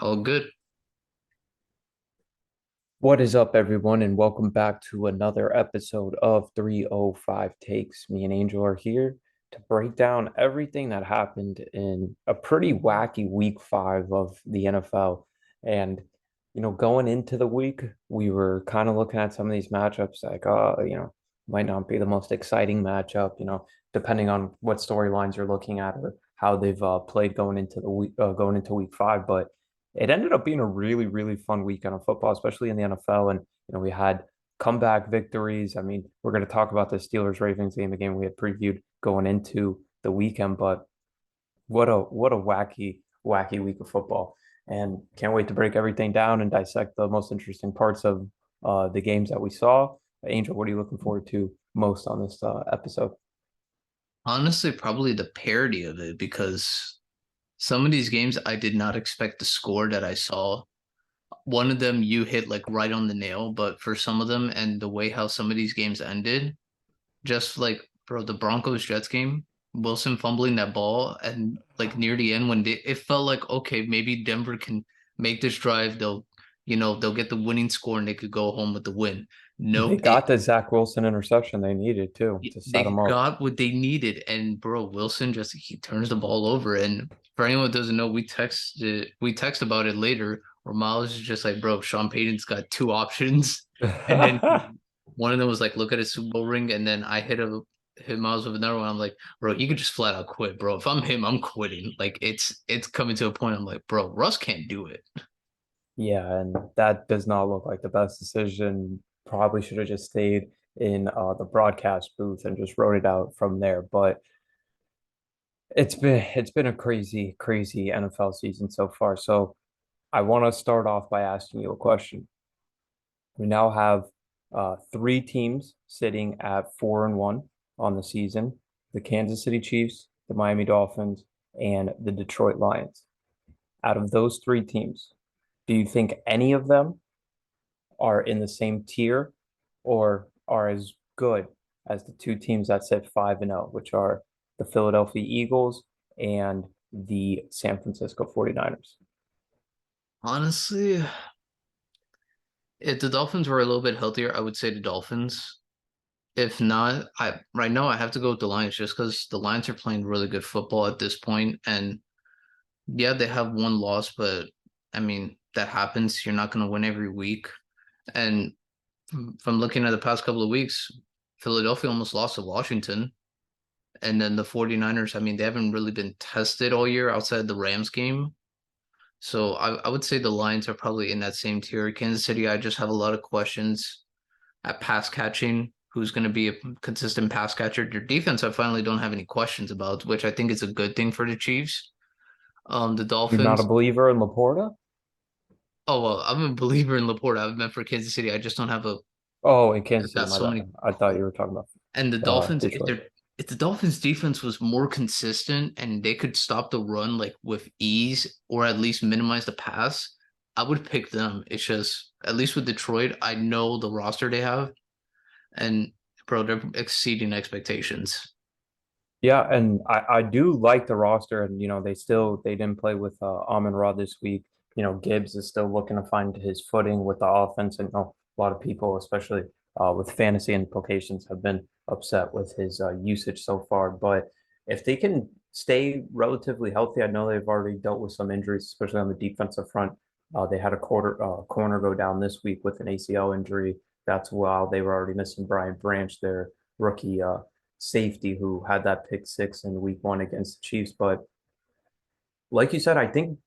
All good. What is up, everyone, and welcome back to another episode of 305 Takes. Me and Angel are here to break down everything that happened in a pretty wacky week 5 of the NFL. And, going into the week, we were kind of looking at some of these matchups like, might not be the most exciting matchup, depending on what storylines you're looking at or how they've played going into the week, going into week 5. But it ended up being a really, really fun weekend of football, especially in the NFL. And, we had comeback victories. I mean, we're going to talk about the Steelers Ravens game, the game we had previewed going into the weekend, but what a wacky week of football. And can't wait to break everything down and dissect the most interesting parts of the games that we saw. Angel, what are you looking forward to most on this episode? Honestly, probably the parody of it because some of these games I did not expect the score that I saw. One of them you hit like right on the nail, but for some of them and the way how some of these games ended, just like bro, the Broncos Jets game, Wilson fumbling that ball and like near the end when it felt like okay, maybe Denver can make this drive, they'll get the winning score and they could go home with the win. They Nope, got the Zach Wilson interception they needed too to set they them up. got what they needed, and bro, Wilson just he turns the ball over. And for anyone who doesn't know, we text about it later, where Myles is just like, bro, Sean Payton's got two options, and then one of them was like, look at his Super Bowl ring, and then I hit Myles with another one. I'm like, bro, you could just flat out quit, bro. If I'm him, I'm quitting. Like it's coming to a point. I'm like, bro, Russ can't do it. Yeah, and that does not look like the best decision. Probably should have just stayed in the broadcast booth and just wrote it out from there. But it's been a crazy NFL season so far. So I want to start off by asking you a question. We now have three teams sitting at 4-1 on the season: the Kansas City Chiefs, the Miami Dolphins, and the Detroit Lions. Out of those three teams, do you think any of them are in the same tier or are as good as the two teams that sit 5-0, which are the Philadelphia Eagles and the San Francisco 49ers? Honestly, if the Dolphins were a little bit healthier, I would say the Dolphins. If not, I right now I have to go with the Lions just because the Lions are playing really good football at this point. And yeah, they have one loss, but I mean, that happens. You're not going to win every week. And from looking at the past couple of weeks, Philadelphia almost lost to Washington. And then the 49ers, I mean, they haven't really been tested all year outside the Rams game. So I would say the Lions are probably in that same tier. Kansas City, I just have a lot of questions at pass catching. Who's going to be a consistent pass catcher? Their defense, I finally don't have any questions about, which I think is a good thing for the Chiefs. The You're not a Dolphins. believer in Laporta? Oh well, I'm a believer in Laporta. I've meant for Kansas City. I just don't have a. Oh, in I've Kansas City, got my so bad. many. I thought you were talking about And the Dolphins, Detroit. if the Dolphins defense was more consistent and they could stop the run like with ease or at least minimize the pass, I would pick them. It's just at least with Detroit, I know the roster they have, and bro, they're exceeding expectations. Yeah, and I do like the roster, and they didn't play with Amon-Ra this week. Gibbs is still looking to find his footing with the offense, and a lot of people, especially with fantasy implications, have been upset with his usage so far. But if they can stay relatively healthy, I know they've already dealt with some injuries, especially on the defensive front. They had a corner go down this week with an ACL injury. That's while they were already missing Brian Branch, their rookie safety who had that pick six in week 1 against the Chiefs. But like you said, I think,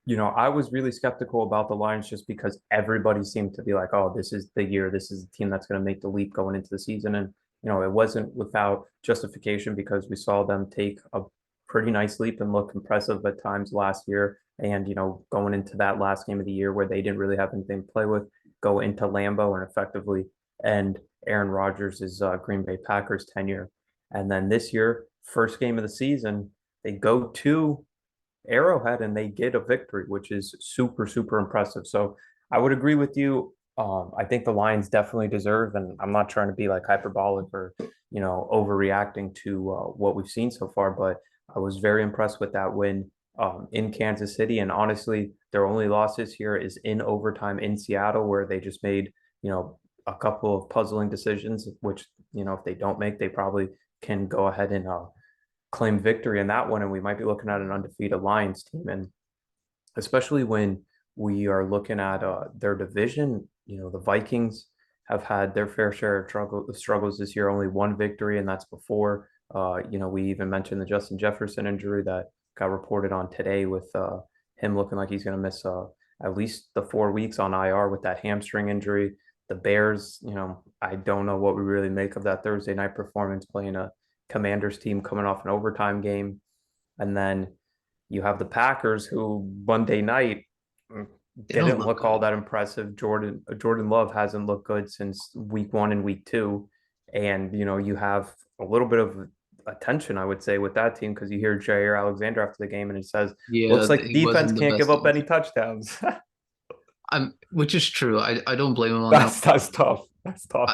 I was really skeptical about the Lions just because everybody seemed to be like, oh, this is the year, this is the team that's going to make the leap going into the season. And, it wasn't without justification because we saw them take a pretty nice leap and look impressive at times last year. And, going into that last game of the year where they didn't really have anything to play with, go into Lambeau and effectively end Aaron Rodgers' Green Bay Packers tenure. And then this year, first game of the season, they go to Arrowhead and they get a victory, which is super impressive. So I would agree with you. I think the Lions definitely deserve, and I'm not trying to be like hyperbolic or overreacting to what we've seen so far, but I was very impressed with that win in Kansas City. And honestly, their only loss this year is in overtime in Seattle, where they just made, a couple of puzzling decisions, which, if they don't make, they probably can go ahead and claim victory in that one. And we might be looking at an undefeated Lions team. And especially when we are looking at their division, the Vikings have had their fair share of struggles this year, only one victory, and that's before, we even mentioned the Justin Jefferson injury that got reported on today with him looking like he's going to miss at least the 4 weeks on IR with that hamstring injury. The Bears, I don't know what we really make of that Thursday night performance playing a Commanders team coming off an overtime game. And then you have the Packers, who Monday night They don't didn't look look all good. that impressive. Jordan Love hasn't looked good since week one and week two, and you have a little bit of attention, I would say, with that team because you hear Jair Alexander after the game and it says, Yeah, "Looks like he defense wasn't the can't give best up any answer. touchdowns." Which is true. I don't blame him on that. That's tough. That's tough.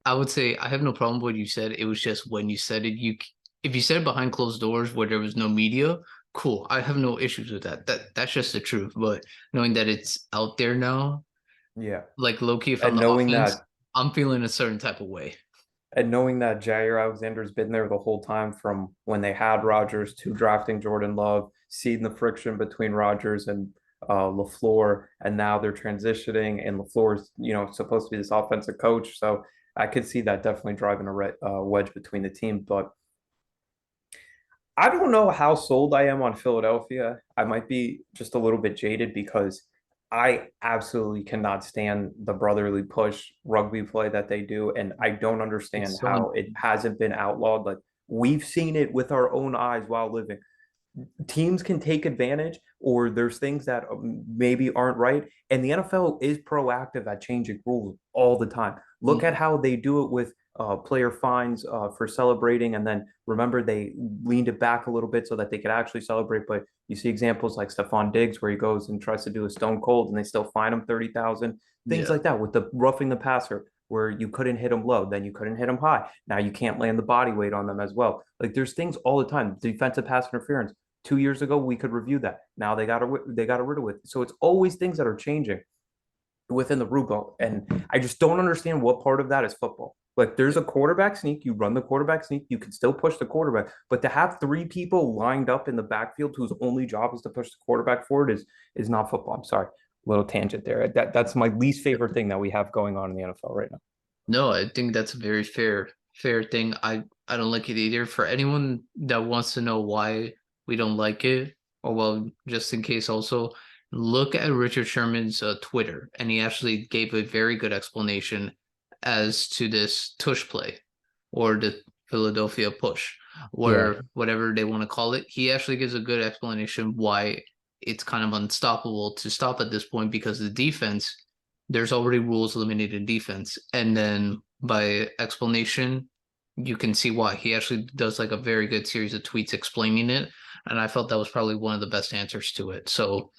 I, I would say I have no problem with what you said. It was just when you said it, if you said it behind closed doors where there was no media, cool. I have no issues with that. That's just the truth. But knowing that it's out there now, Yeah, like low key, if I'm and the knowing offense, that I'm feeling a certain type of way. and knowing that Jair Alexander's been there the whole time from when they had Rodgers to drafting Jordan Love, seeing the friction between Rodgers and LaFleur, and now they're transitioning, and LaFleur's supposed to be this offensive coach, so I could see that definitely driving a wedge between the team. But I don't know how sold I am on Philadelphia. I might be just a little bit jaded because I absolutely cannot stand the brotherly push rugby play that they do. And I don't understand It's so how it annoying. hasn't been outlawed. Like we've seen it with our own eyes while living. Teams can take advantage or there's things that maybe aren't right. And the NFL is proactive at changing rules all the time. Look at Mhm. how they do it with player fines for celebrating. And then remember, they leaned it back a little bit so that they could actually celebrate. But you see examples like Stephon Diggs, where he goes and tries to do a stone cold and they still fine him 30,000, things Yeah. like that with the roughing the passer. Where you couldn't hit them low, then you couldn't hit them high. Now you can't land the body weight on them as well. Like there's things all the time. Defensive pass interference 2 years ago, we could review that. Now they got rid of it. So it's always things that are changing within the rule book, and I just don't understand what part of that is football. Like there's a quarterback sneak, you run the quarterback sneak, you can still push the quarterback, but to have three people lined up in the backfield whose only job is to push the quarterback forward is not football. I'm sorry, little tangent there. That's my least favorite thing that we have going on in the NFL right now. No, I think that's a very fair thing. I don't like it either. For anyone that wants to know why we don't like it, or well, just in case also, look at Richard Sherman's Twitter, and he actually gave a very good explanation as to this tush play or the Philadelphia push, Yeah, or whatever they want to call it. He actually gives a good explanation why it's kind of unstoppable to stop at this point because the defense there's already rules limiting defense. And then by explanation, you can see why. He actually does like a very good series of tweets explaining it. And I felt that was probably one of the best answers to it. So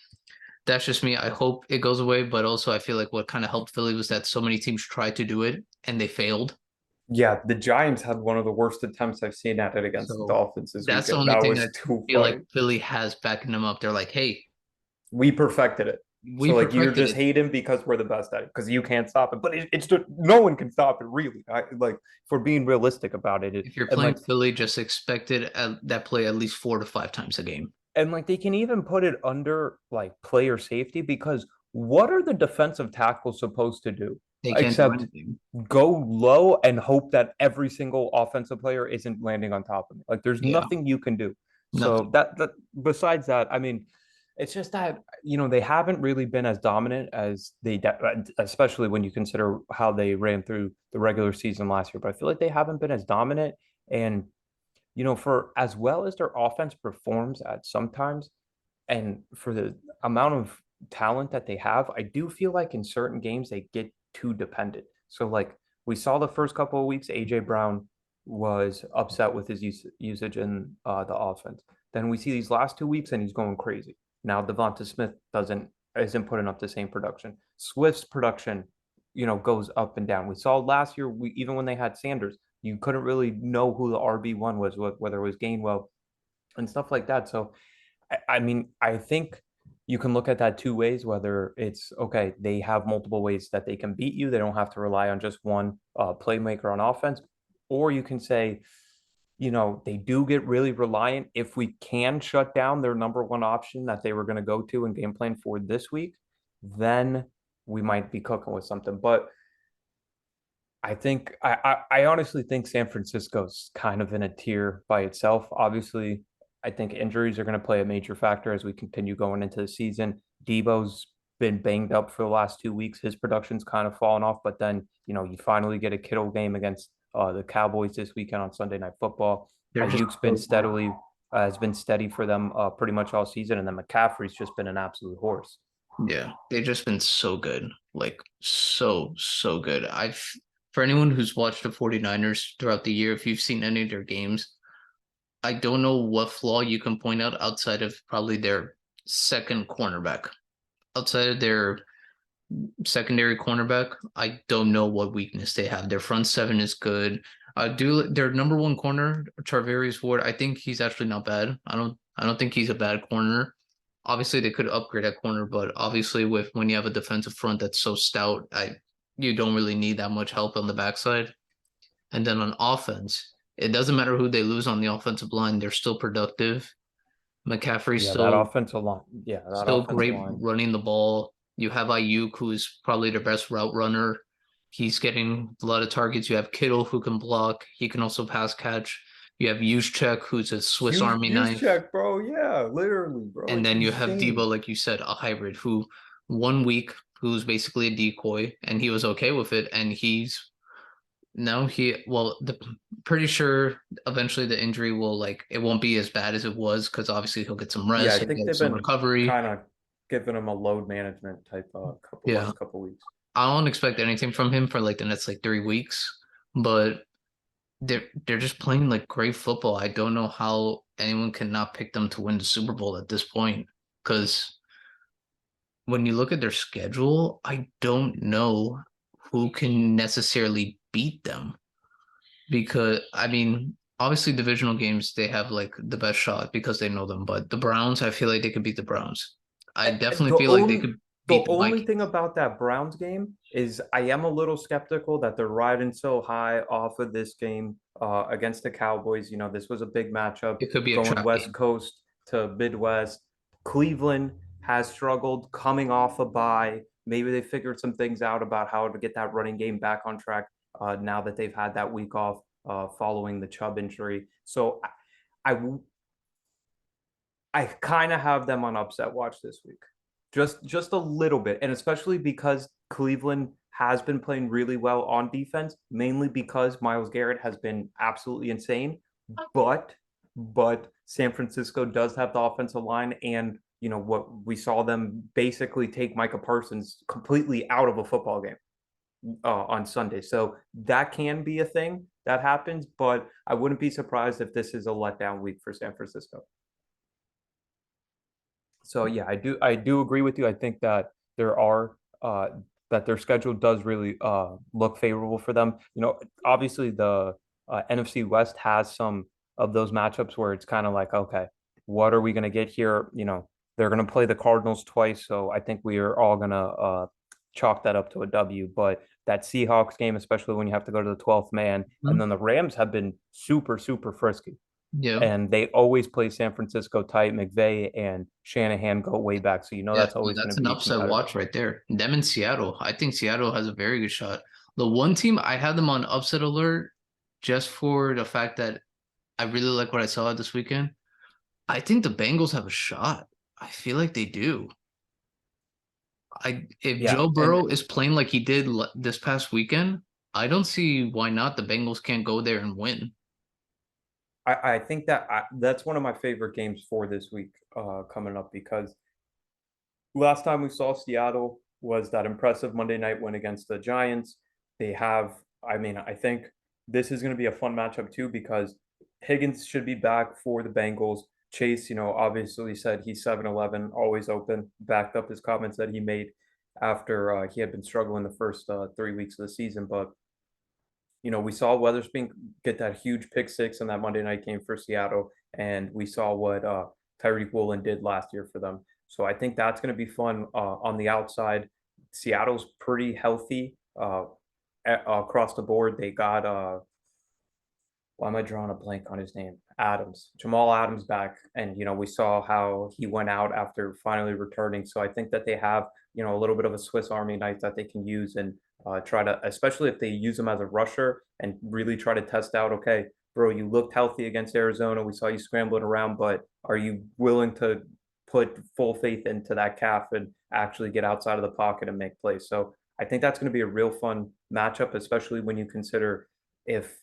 that's just me. I hope it goes away, but also I feel like what kind of helped Philly was that so many teams tried to do it and they failed. yeah. The Giants had one of the worst attempts I've seen at it against the So Dolphins this that's the weekend. only That thing I was too feel like funny. Philly has backing them up. They're like, hey, We perfected it. we So like you're perfected just it. hating because we're the best at it because you can't stop it. But it's just no one can stop it really. Like for being realistic about it, If you're and playing like Philly, just expect it at that play at least 4 to 5 times a game. they can even put it under like player safety because what are the defensive tackles supposed to do They can't do except anything. go low and hope that every single offensive player isn't landing on top of me. Like there's Yeah, nothing you can do. So nothing. that besides that, I mean, it's just that they haven't really been as dominant as especially when you consider how they ran through the regular season last year. But I feel like they haven't been as dominant, and for as well as their offense performs at sometimes, and for the amount of talent that they have, I do feel like in certain games they get too dependent. So like we saw the first couple of weeks, AJ Brown was upset with his usage in the offense. Then we see these last 2 weeks and he's going crazy. Now Devonta Smith doesn't isn't putting up the same production. Swift's production, goes up and down. We saw last year, even when they had Sanders, you couldn't really know who the RB1 was, whether it was Gainwell and stuff like that. So I mean, I think you can look at that two ways, whether it's okay, they have multiple ways that they can beat you. They don't have to rely on just one playmaker on offense. Or you can say, they do get really reliant. If we can shut down their number one option that they were going to go to and game plan for this week, then we might be cooking with something. But I honestly think San Francisco's kind of in a tier by itself. Obviously, I think injuries are going to play a major factor as we continue going into the season. Debo's been banged up for the last 2 weeks. His production's kind of fallen off, but then you finally get a Kittle game against the Cowboys this weekend on Sunday Night Football. They're just Ayuk's been so good. steadily has been steady for them pretty much all season, and then McCaffrey's just been an absolute horse. Yeah, they've just been so good. Like so, so good. For anyone who's watched the 49ers throughout the year, if you've seen any of their games, I don't know what flaw you can point out outside of probably their second cornerback. Outside of their secondary cornerback, I don't know what weakness they have. Their front seven is good. Do their number one corner, Charvarius Ward, I think he's actually not bad. I don't think he's a bad corner. Obviously they could upgrade at corner, but obviously with when you have a defensive front that's so stout, I you don't really need that much help on the backside. And then on offense, it doesn't matter who they lose on the offensive line, they're still productive. McCaffrey's Yeah, that still offensive line. Yeah, that still offensive great line. running the ball. You have Ayuk, who's probably the best route runner. He's getting a lot of targets. You have Kittle, who can block. He can also pass catch. You have Juszczyk, who's a Swiss Army Use knife. check, bro. Yeah, literally, bro. And It's then you have insane. Debo, like you said, a hybrid who 1 week who's basically a decoy, and he was okay with it. And he's now pretty sure eventually the injury will like it won't be as bad as it was because obviously he'll get some Yeah, rest, I he'll think get they've some been recovery. kind of giving him a load management type couple Yeah, last couple weeks. I don't expect anything from him for like the next like 3 weeks, but they're just playing like great football. I don't know how anyone cannot pick them to win the Super Bowl at this point. Because when you look at their schedule, I don't know who can necessarily beat them. Because I mean, obviously divisional games they have like the best shot because they know them. But the Browns, I feel like they could beat the Browns. I definitely The feel like they only could the beat the only thing Vikings. about that Browns game is I am a little skeptical that they're riding so high off of this game against the Cowboys. This was a big matchup It could be a going trap West game. Coast to Midwest. Cleveland has struggled coming off a bye. Maybe they figured some things out about how to get that running game back on track now that they've had that week off following the Chubb injury. So I I kind of have them on upset watch this week. Just a little bit. And especially because Cleveland has been playing really well on defense, mainly because Myles Garrett has been absolutely insane. But San Francisco does have the offensive line and what we saw them basically take Micah Parsons completely out of a football game on Sunday. So that can be a thing that happens, but I wouldn't be surprised if this is a letdown week for San Francisco. So yeah, I do agree with you. I think that there are that their schedule does really look favorable for them. Obviously the NFC West has some of those matchups where it's kind of like, okay, what are we going to get here? They're going to play the Cardinals twice, so I think we are all going to chalk that up to a W. But that Seahawks game, especially when you have to go to the 12th man, and Mhm. then the Rams have been super, super frisky Yeah. and they always play San Francisco tight. McVay and Shanahan go way back, so Yeah, that's always going that's to an be upset competitive. watch right there. Them in Seattle. I think Seattle has a very good shot. The one team I had them on upset alert just for the fact that I really like what I saw this weekend. I think the Bengals have a shot. I feel like they do. If Yeah, Joe and Burrow is playing like he did this past weekend, I don't see why not the Bengals can't go there and win. I think that that's one of my favorite games for this week coming up because last time we saw Seattle was that impressive Monday night win against the Giants. I mean, I think this is going to be a fun matchup too because Higgins should be back for the Bengals. Chase, obviously said he's 7-Eleven, always open, backed up his comments that he made after he had been struggling the first 3 weeks of the season. But we saw Weatherspoon get that huge pick six in that Monday night game for Seattle, and we saw what Tyreek Woolen did last year for them. So I think that's going to be fun on the outside. Seattle's pretty healthy across the board. They got why am I drawing a blank on his name? Adams, Jamal Adams back, and we saw how he went out after finally returning. So I think that they have a little bit of a Swiss Army knife that they can use and try to, especially if they use him as a rusher and really try to test out. Okay, bro, you looked healthy against Arizona. We saw you scrambling around, but are you willing to put full faith into that calf and actually get outside of the pocket and make plays? So I think that's going to be a real fun matchup, especially when you consider if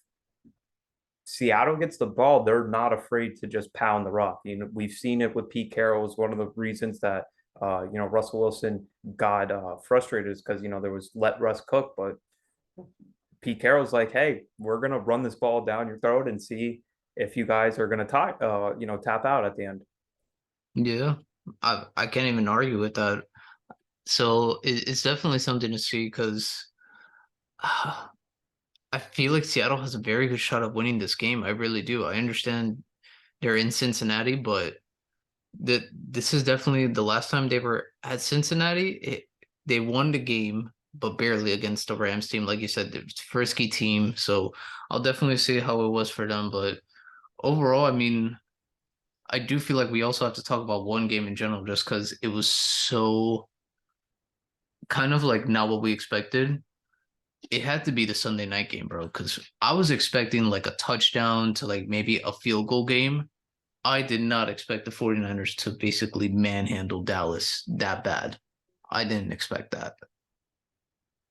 Seattle gets the ball, they're not afraid to just pound the rock. We've seen it with Pete Carroll is one of the reasons that Russell Wilson got frustrated is because there was let Russ cook, but Pete Carroll's like, hey, we're gonna run this ball down your throat and see if you guys are gonna tap out at the end. Yeah, I can't even argue with that. So it's definitely something to see because I feel like Seattle has a very good shot of winning this game. I really do. I understand they're in Cincinnati, but this is definitely the last time they were at Cincinnati. They won the game, but barely against the Rams team. Like you said, the frisky team. So I'll definitely see how it was for them. But overall, I mean, I do feel like we also have to talk about one game in general, just because it was so kind of like not what we expected. It had to be the Sunday night game, bro, because I was expecting like a touchdown to like maybe a field goal game. I did not expect the 49ers to basically manhandle Dallas that bad. I didn't expect that.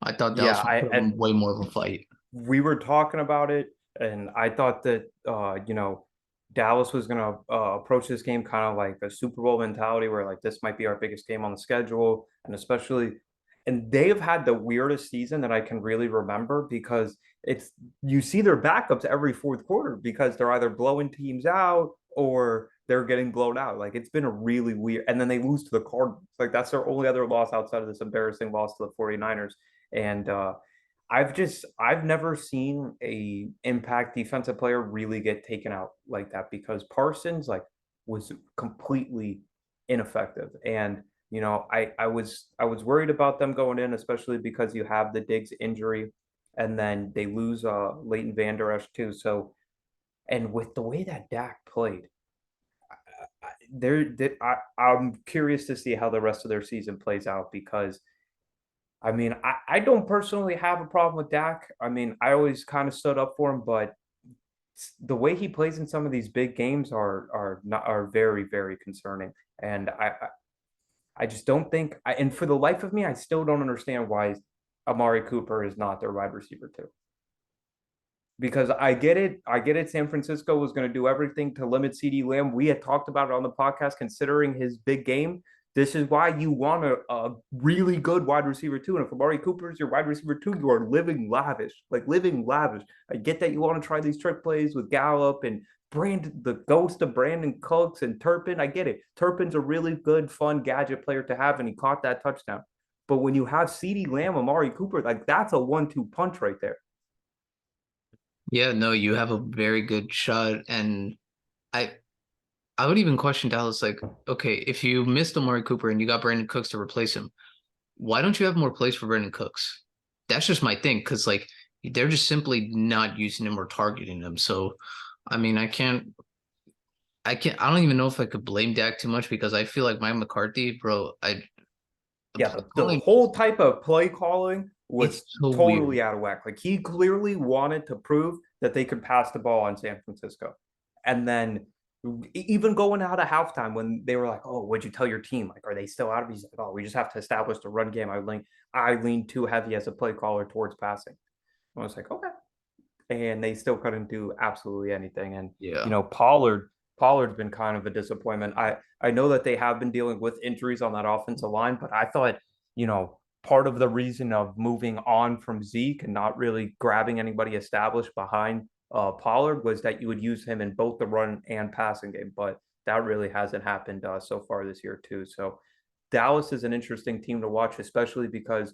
I thought Yeah, Dallas would I put and them way more of a fight. we were talking about it, and I thought that Dallas was gonna approach this game kind of like a Super Bowl mentality, where like this might be our biggest game on the schedule, and especially, and they have had the weirdest season that I can really remember because it's you see their backups every fourth quarter because they're either blowing teams out or they're getting blown out. Like it's been a really weird, and then they lose to the Cardinals. Like that's their only other loss outside of this embarrassing loss to the 49ers. And I've never seen a impact defensive player really get taken out like that because Parsons like was completely ineffective. And I was worried about them going in, especially because you have the Diggs injury and then they lose Leighton Vander Esch too. So and with the way that Dak played, I'm curious to see how the rest of their season plays out because I mean, I don't personally have a problem with Dak. I mean, I always kind of stood up for him, but the way he plays in some of these big games are very, very concerning. And I just don't think and for the life of me, I still don't understand why Amari Cooper is not their wide receiver too. Because I get it. San Francisco was going to do everything to limit CD Lamb. We had talked about it on the podcast, considering his big game. This is why you want a really good wide receiver too. And if Amari Cooper is your wide receiver too, you are living lavish, like living lavish. I get that you want to try these trick plays with Gallup and the ghost of Brandon Cooks and Turpin. I get it. Turpin's a really good, fun gadget player to have, and he caught that touchdown. But when you have CD Lamb, Amari Cooper, like that's a 1-2 punch right there. Yeah, no, you have a very good shot, and I I would even question Dallas like, okay, if you missed Amari Cooper and you got Brandon Cooks to replace him, why don't you have more plays for Brandon Cooks? That's just my thing, because like they're just simply not using him or targeting him. So, I mean, I don't even know if I could blame Dak too much because I feel like Mike McCarthy, bro, the Yeah, play the calling, whole type of play calling it's was so weird. totally out of whack. Like he clearly wanted to prove that they could pass the ball on San Francisco. And then even going out of halftime when they were like, "Oh, what'd you tell your team? Like, are they still out of?" He's like, "Oh, we just have to establish the run game." I leaned too heavy as a play caller towards passing. I was like, okay, and they still couldn't do absolutely anything. And Yeah. Pollard's been kind of a disappointment. I know that they have been dealing with injuries on that offensive line, but I thought part of the reason of moving on from Zeke and not really grabbing anybody established behind Pollard was that you would use him in both the run and passing game, but that really hasn't happened so far this year too. So Dallas is an interesting team to watch, especially because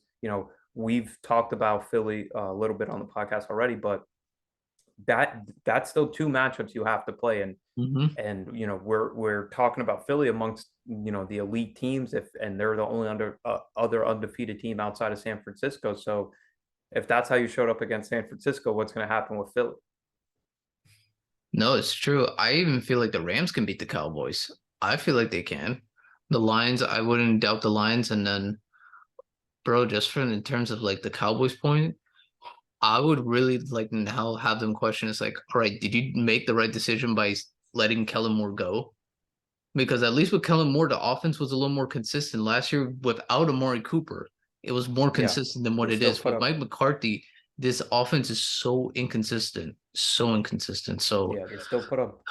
we've talked about Philly a little bit on the podcast already, but that's still two matchups you have to play. Hmm. And we're talking about Philly amongst the elite teams, if and they're the only other undefeated team outside of San Francisco. So if that's how you showed up against San Francisco, what's going to happen with Philly? No, it's true. I even feel like the Rams can beat the Cowboys. I feel like they can. The Lions, I wouldn't doubt the Lions. And then, bro, just from in terms of like the Cowboys point, I would really like now have them question it's like, all right, did you make the right decision by letting Kellen Moore go? Because at least with Kellen Moore, the offense was a little more consistent. Last year, without Amari Cooper, it was more Yeah, consistent than what they it still is. put With up Mike McCarthy, this offense is so inconsistent, so inconsistent. So, yeah, they still put up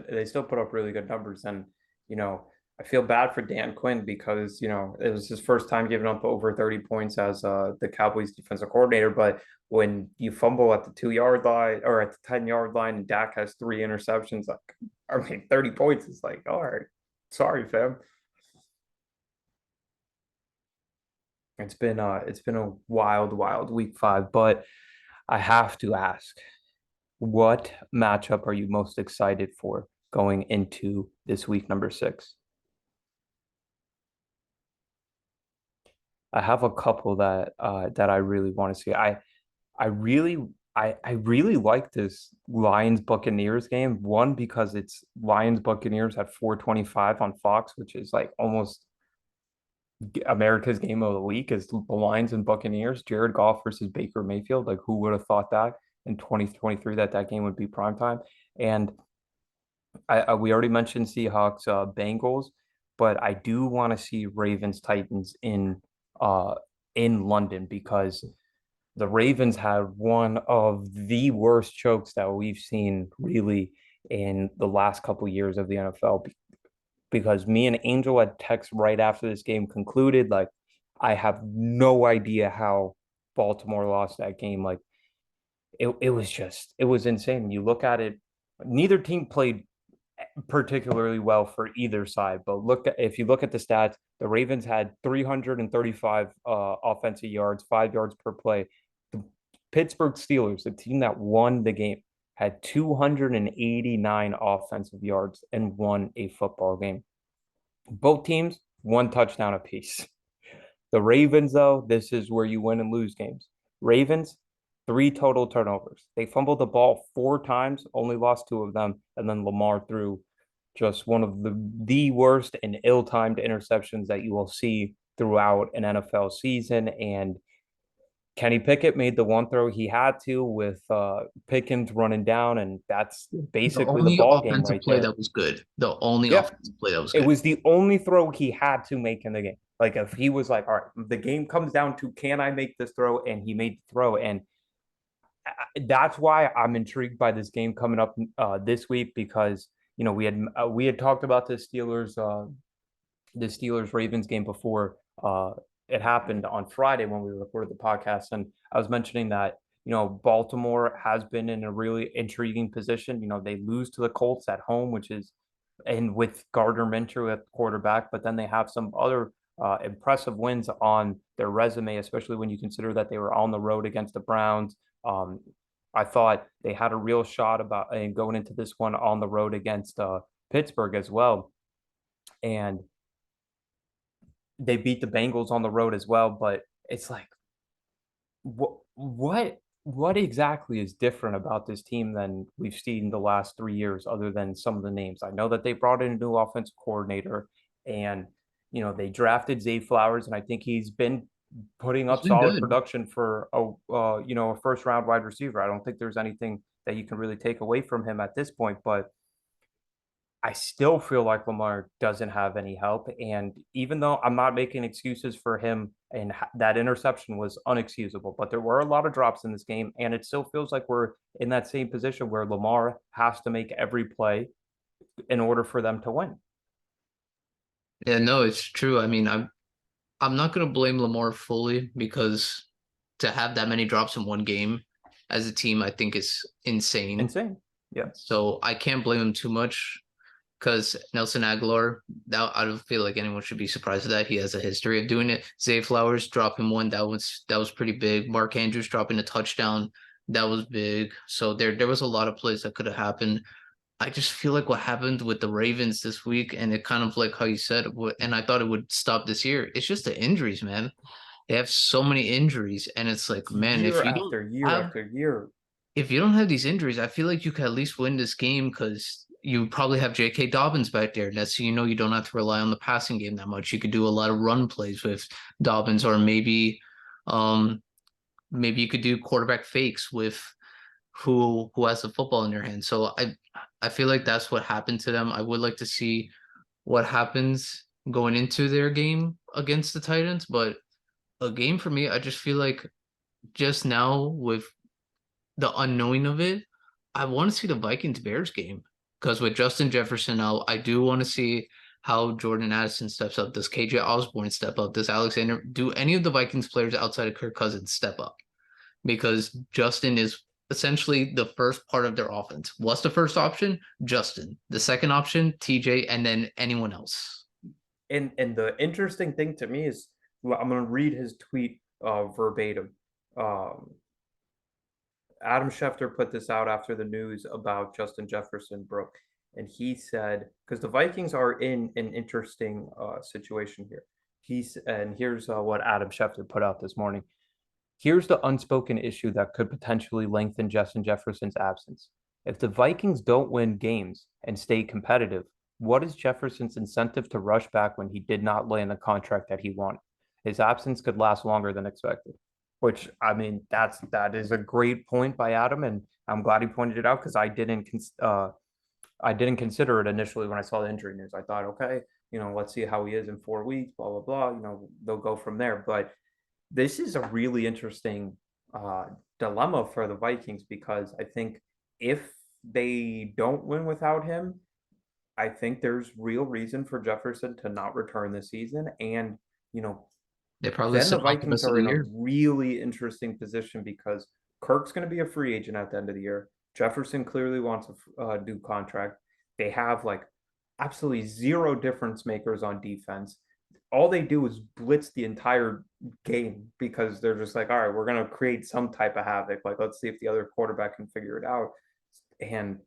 they still put up really good numbers. And, you know, I feel bad for Dan Quinn because, it was his first time giving up over 30 points as the Cowboys defensive coordinator. But when you fumble at the 2 yard line or at the 10 yard line and Dak has three interceptions, like, I mean, 30 points is like, all right, sorry, fam. It's been a wild, wild week 5, but I have to ask, what matchup are you most excited for going into this week number 6? I have a couple that I really want to see. I really I really like this Lions Buccaneers game. One, because it's Lions Buccaneers at 4:25 on Fox, which is like almost America's game of the week is the Lions and Buccaneers, Jared Goff versus Baker Mayfield. Like, who would have thought that in 2023 that game would be prime time? And we already mentioned Seahawks, Bengals, but I do want to see Ravens Titans in London because the Ravens had one of the worst chokes that we've seen really in the last couple of years of the NFL. Because me and Angel had text right after this game concluded, like, I have no idea how Baltimore lost that game. Like, it was insane. You look at it, neither team played particularly well for either side. But if you look at the stats, the Ravens had 335 offensive yards, 5 yards per play. The Pittsburgh Steelers, the team that won the game, had 289 offensive yards and won a football game. Both teams, one touchdown apiece. The Ravens, though, this is where you win and lose games. Ravens, three total turnovers. They fumbled the ball 4 times, only lost two of them, and then Lamar threw just one of the worst and ill-timed interceptions that you will see throughout an NFL season. And Kenny Pickett made the one throw he had to with Pickens running down, and that's the basically the only ball game offensive right play there. that was good, the only Yeah, offensive play that was it good. was the only throw he had to make in the game. Like, if he was like, all right, the game comes down to can I make this throw, and he made the throw. And that's why I'm intrigued by this game coming up this week because we had talked about the Steelers Ravens game before it happened on Friday when we recorded the podcast, and I was mentioning that Baltimore has been in a really intriguing position. They lose to the Colts at home, which is and with Gardner Minshew at quarterback, but then they have some other impressive wins on their resume, especially when you consider that they were on the road against the Browns. Um, I thought they had a real shot about and going into this one on the road against Pittsburgh as well, and they beat the Bengals on the road as well. But it's like, what exactly is different about this team than we've seen the last 3 years, other than some of the names? I know that they brought in a new offensive coordinator, and they drafted Zay Flowers, and I think he's been putting It's up been solid good. production for a first round wide receiver. I don't think there's anything that you can really take away from him at this point, but I still feel like Lamar doesn't have any help. And even though I'm not making excuses for him, and that interception was unexcusable, but there were a lot of drops in this game. And it still feels like we're in that same position where Lamar has to make every play in order for them to win. Yeah, no, it's true. I mean, I'm not gonna blame Lamar fully because to have that many drops in one game as a team, I think is insane. Insane. Yeah. So I can't blame him too much because Nelson Aguilar, that I don't feel like anyone should be surprised at that. He has a history of doing it. Zay Flowers dropping one, that was pretty big. Mark Andrews dropping a touchdown. That was big. So there was a lot of plays that could have happened. I just feel like what happened with the Ravens this week, and it kind of like how you said, and I thought it would stop this year. It's just the injuries, man. They have so many injuries, and it's like, man, Year after year after year. if you don't have these injuries, I feel like you could at least win this game because you probably have J.K. Dobbins back there. That's so you don't have to rely on the passing game that much. You could do a lot of run plays with Dobbins, or um, maybe you could do quarterback fakes with who has the football in their hand. So I feel like that's what happened to them. I would like to see what happens going into their game against the Titans, but a game for me, I just feel like just now with the unknowing of it, I want to see the Vikings Bears game because with Justin Jefferson out, I do want to see how Jordan Addison steps up. Does KJ Osborne step up? Does Alexander do any of the Vikings players outside of Kirk Cousins step up? Because Justin is essentially the first part of their offense. What's the first option? Justin. The second option, TJ, and then anyone else. And the interesting thing to me is, well, I'm going to read his tweet verbatim. Um, Adam Schefter put this out after the news about Justin Jefferson broke, and he said, because the Vikings are in an interesting situation here. And here's what Adam Schefter put out this morning. Here's the unspoken issue that could potentially lengthen Justin Jefferson's absence. If the Vikings don't win games and stay competitive, what is Jefferson's incentive to rush back when he did not land the contract that he wanted? His absence could last longer than expected. Which, I mean, that is a great point by Adam, and I'm glad he pointed it out because I didn't consider it initially when I saw the injury news. I thought, okay, let's see how he is in 4 weeks, blah blah blah. They'll go from there. But this is a really interesting uh, dilemma for the Vikings because I think if they don't win without him, I think there's real reason for Jefferson to not return this season. And, you know, They probably then the sit out the Vikings rest of are the in a year. really interesting position because Kirk's going to be a free agent at the end of the year. Jefferson clearly wants a new contract. They have like absolutely zero difference makers on defense. All they do is blitz the entire game because they're just like, all right, we're going to create some type of havoc. Like, let's see if the other quarterback can figure it out. And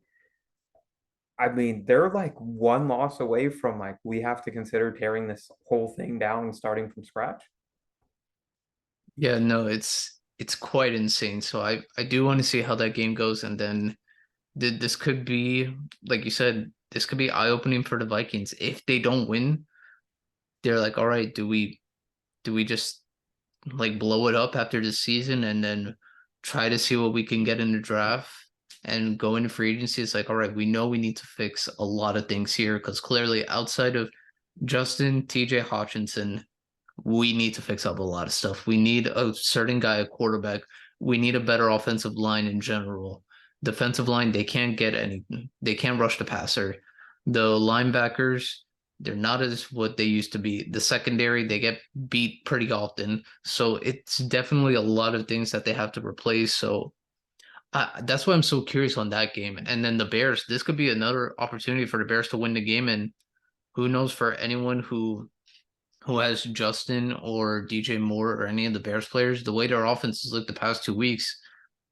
I mean, they're like one loss away from like, we have to consider tearing this whole thing down and starting from scratch. Yeah, no, it's quite insane. So I do want to see how that game goes, and then this could be, like you said, this could be eye-opening for the Vikings. If they don't win, they're like, all right, do we just like blow it up after this season and then try to see what we can get in the draft and go into free agency? It's like, all right, we know we need to fix a lot of things here because clearly outside of Justin, TJ Hawkinson, we need to fix up a lot of stuff. We need a certain guy, a quarterback. We need a better offensive line in general. Defensive line, they can't get any, they can't rush the passer. The linebackers, they're not as what they used to be. The secondary, they get beat pretty often. So it's definitely a lot of things that they have to replace. So that's why I'm so curious on that game. And then the Bears, this could be another opportunity for the Bears to win the game. And who knows for anyone who has Justin or DJ Moore or any of the Bears players, the way their offense has looked the past 2 weeks,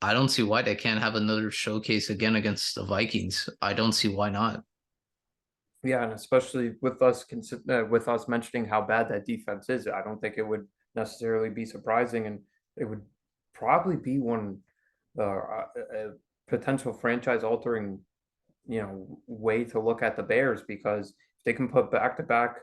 I don't see why they can't have another showcase again against the Vikings. I don't see why not. Yeah, and especially with us mentioning how bad that defense is, I don't think it would necessarily be surprising, and it would probably be one a potential franchise altering, way to look at the Bears because if they can put back to back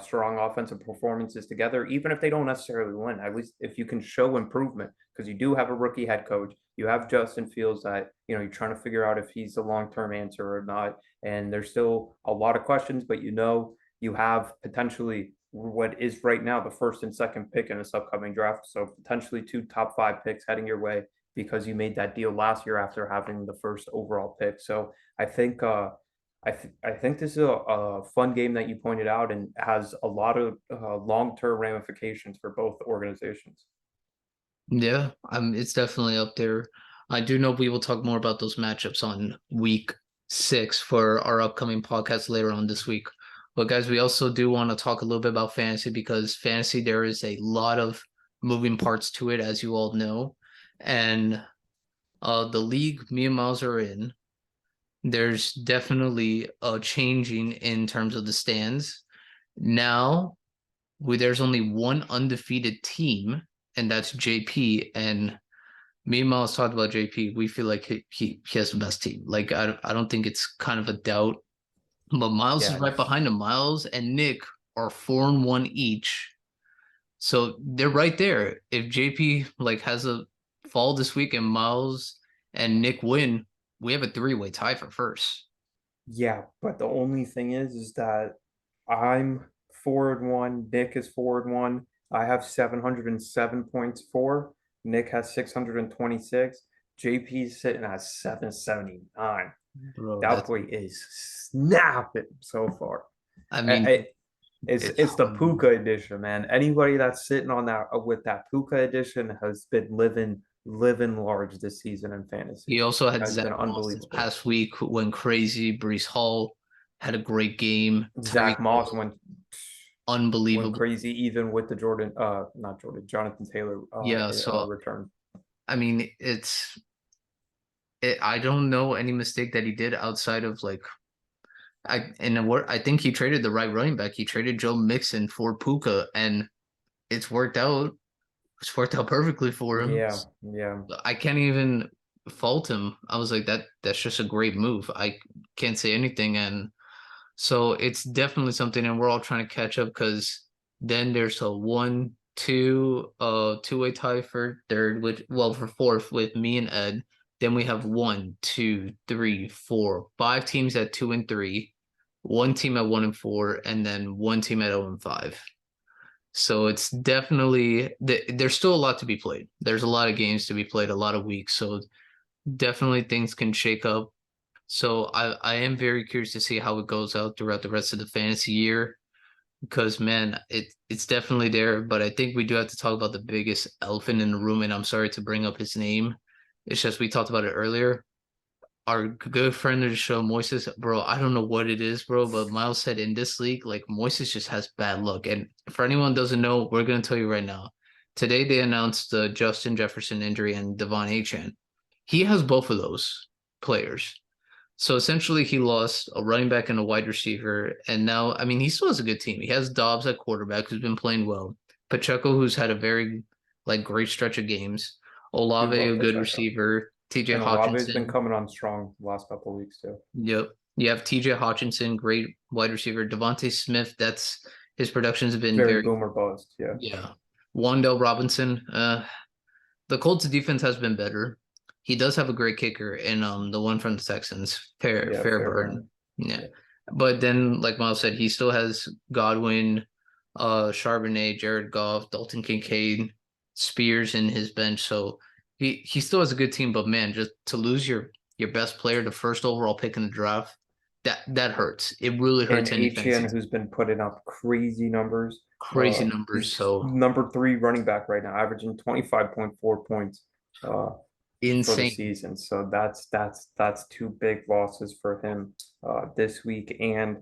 strong offensive performances together, even if they don't necessarily win, at least if you can show improvement, because you do have a rookie head coach, you have Justin Fields that you're trying to figure out if he's the long term answer or not, and there's still a lot of questions, but you have potentially what is right now the first and second pick in this upcoming draft, so potentially two top 5 picks heading your way because you made that deal last year after having the first overall pick. So I think I think this is a fun game that you pointed out and has a lot of long-term ramifications for both organizations. Yeah, it's definitely up there. I do know we will talk more about those matchups on week 6 for our upcoming podcast later on this week. But guys, we also do want to talk a little bit about fantasy because fantasy, there is a lot of moving parts to it, as you all know. And The league me and Miles are in, there's definitely a changing in terms of the stands. Now, there's only one undefeated team, and that's JP. And me and Miles talked about JP. We feel like he has the best team. Like I don't think it's kind of a doubt. But Miles is Yeah, right behind him. Miles and Nick are 4-1 each. So they're right there. If JP like has a fall this week and Miles and Nick win, we have a three-way tie for first. yeah, but the only thing is that I'm 4-1. Nick is 4-1. I have 707 points for. Nick has 626. JP's sitting at 779. Bro, That that's boy is snapping so far. I I- mean, I- it's it's it's the Puka unbelievable. edition, man. Anybody that's sitting on that with that Puka edition has been living large this season in He fantasy. also had Has been Zach Moss this unbelievable. past week, who went crazy. Brees Hall had a great game. Tyreek Zach Moss Hill, went unbelievable. crazy even with the Jordan not Jordan Jonathan Taylor Yeah, so return. I mean, I don't know any mistake that he did outside of like I think he traded the right running back. He traded Joe Mixon for Puka, and it's worked out. It's worked out perfectly for him. Yeah, yeah. I can't even fault him. I was like that's just a great move. I can't say anything, and so it's definitely something, and we're all trying to catch up because then there's a 2-way tie for third, which well for fourth with me and Ed. Then we have one, two, three, four, five teams at 2 and 3, one team at 1 and 4, and then one team at 0 and 5. So it's definitely there's still a lot to be played. There's a lot of games to be played, a lot of weeks. So definitely things can shake up. So I am very curious to see how it goes out throughout the rest of the fantasy year because man, it's definitely there. But I think we do have to talk about the biggest elephant in the room, and I'm sorry to bring up his name. It's just we talked about it earlier. Our good friend of the show, Moises, bro, I don't know what it is, bro, but Miles said in this league, like Moises just has bad luck. And for anyone who doesn't know, we're gonna tell you right now. Today they announced the Justin Jefferson injury and Devon Achane. He has both of those players. So essentially, he lost a running back and a wide receiver, and now, I mean, he still has a good team. He has Dobbs at quarterback, who's been playing well. Pacheco, who's had a very like great stretch of games. Do Olave, a love good Pacheco. receiver. T.J. And Olave's been Hawkinson. coming on strong the last couple of weeks too. Yep. You have T.J. Hawkinson, great wide receiver. Devontae Smith, that's his productions have been Very very boomer bust. Yeah. yeah. Wandell Robinson, the Colts defense has been better. He does have a great kicker in the one from the Texans, Yeah, Fairburn. Fairburn. Yeah. Yeah. But then, like Miles said, he still has Godwin, Charbonnet, Jared Goff, Dalton Kincaid, Spears in his bench. So he still has a good team, but man, just to lose your best player, the first overall pick in the draft, that hurts. It really And hurts any fantasy HN, team. who's been putting up crazy numbers. Crazy numbers. He's So number three running back right now, averaging 25.4 points uh, for the insane. season. So that's two big losses for him this week. And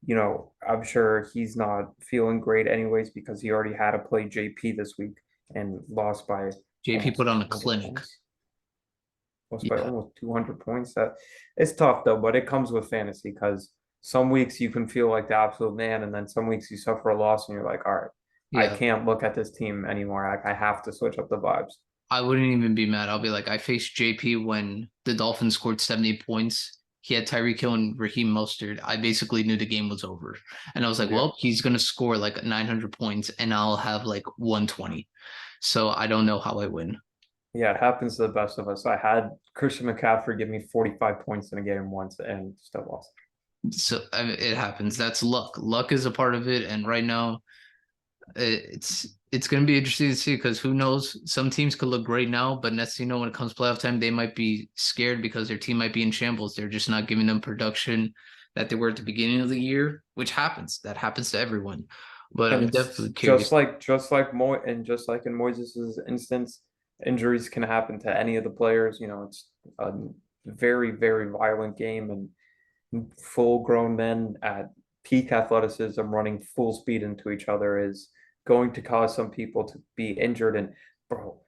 I'm sure he's not feeling great anyways because he already had to play JP this week and lost by JP almost put on a 200 clinic. points. Lost by Yeah. almost 200 points. That it's tough though, but it comes with fantasy because some weeks you can feel like the absolute man, and then some weeks you suffer a loss and you're like, all right, I Yeah. can't look at this team anymore. I have to switch up the vibes. I wouldn't even be mad. I'll be like, I faced JP when the Dolphins scored 70 points. He had Tyreek Hill and Raheem Mostert. I basically knew the game was over. And I was like, Yeah. well, he's going to score like 900 points and I'll have like 120. So I don't know how I win. Yeah, it happens to the best of us. I had Christian McCaffrey give me 45 points in a game once and still lost. So I mean, it happens. That's luck. Luck is a part of it. And right now, it's going to be interesting to see because who knows? Some teams could look great now, but next thing you know, when it comes playoff time, they might be scared because their team might be in shambles. They're just not giving them production that they were at the beginning of the year, which happens. That happens to everyone. But And I'm it's definitely curious. just like just like in Moises's instance, injuries can happen to any of the players. It's a very, very violent game and full grown men at peak athleticism running full speed into each other is going to cause some people to be injured. And bro,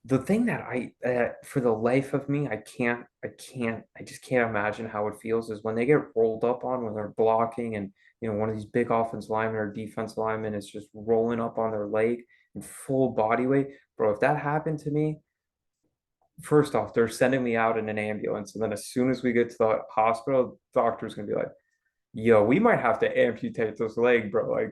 The thing that for the life of me, I just can't imagine how it feels is when they get rolled up on when they're blocking and, one of these big offensive linemen or defense linemen is just rolling up on their leg and full body weight. Bro, if that happened to me, first off, they're sending me out in an ambulance. And then as soon as we get to the hospital, doctor's gonna be like, yo, we might have to amputate this leg, bro.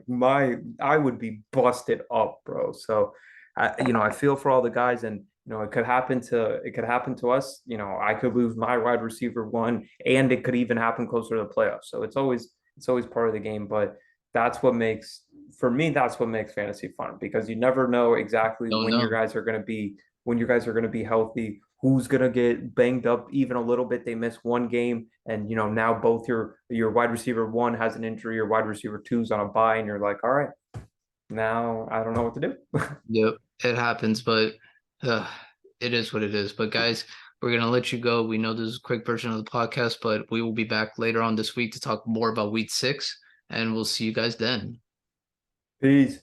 I would be busted up, bro. So, I feel for all the guys, and it could happen to us. I could lose my wide receiver one, and it could even happen closer to the playoffs. So it's always part of the game. But that's what makes for me that's what makes fantasy fun because you never know exactly Don't know. when your guys are gonna be healthy, who's gonna get banged up even a little bit. They miss one game, and now both your wide receiver one has an injury, your wide receiver two's on a bye, and you're like, all right, now I don't know what to do. Yep, it happens, but uh, it is what it is. But guys, we're gonna let you go. We know this is a quick version of the podcast, but we will be back later on this week to talk more about week 6, and we'll see you guys then. Peace.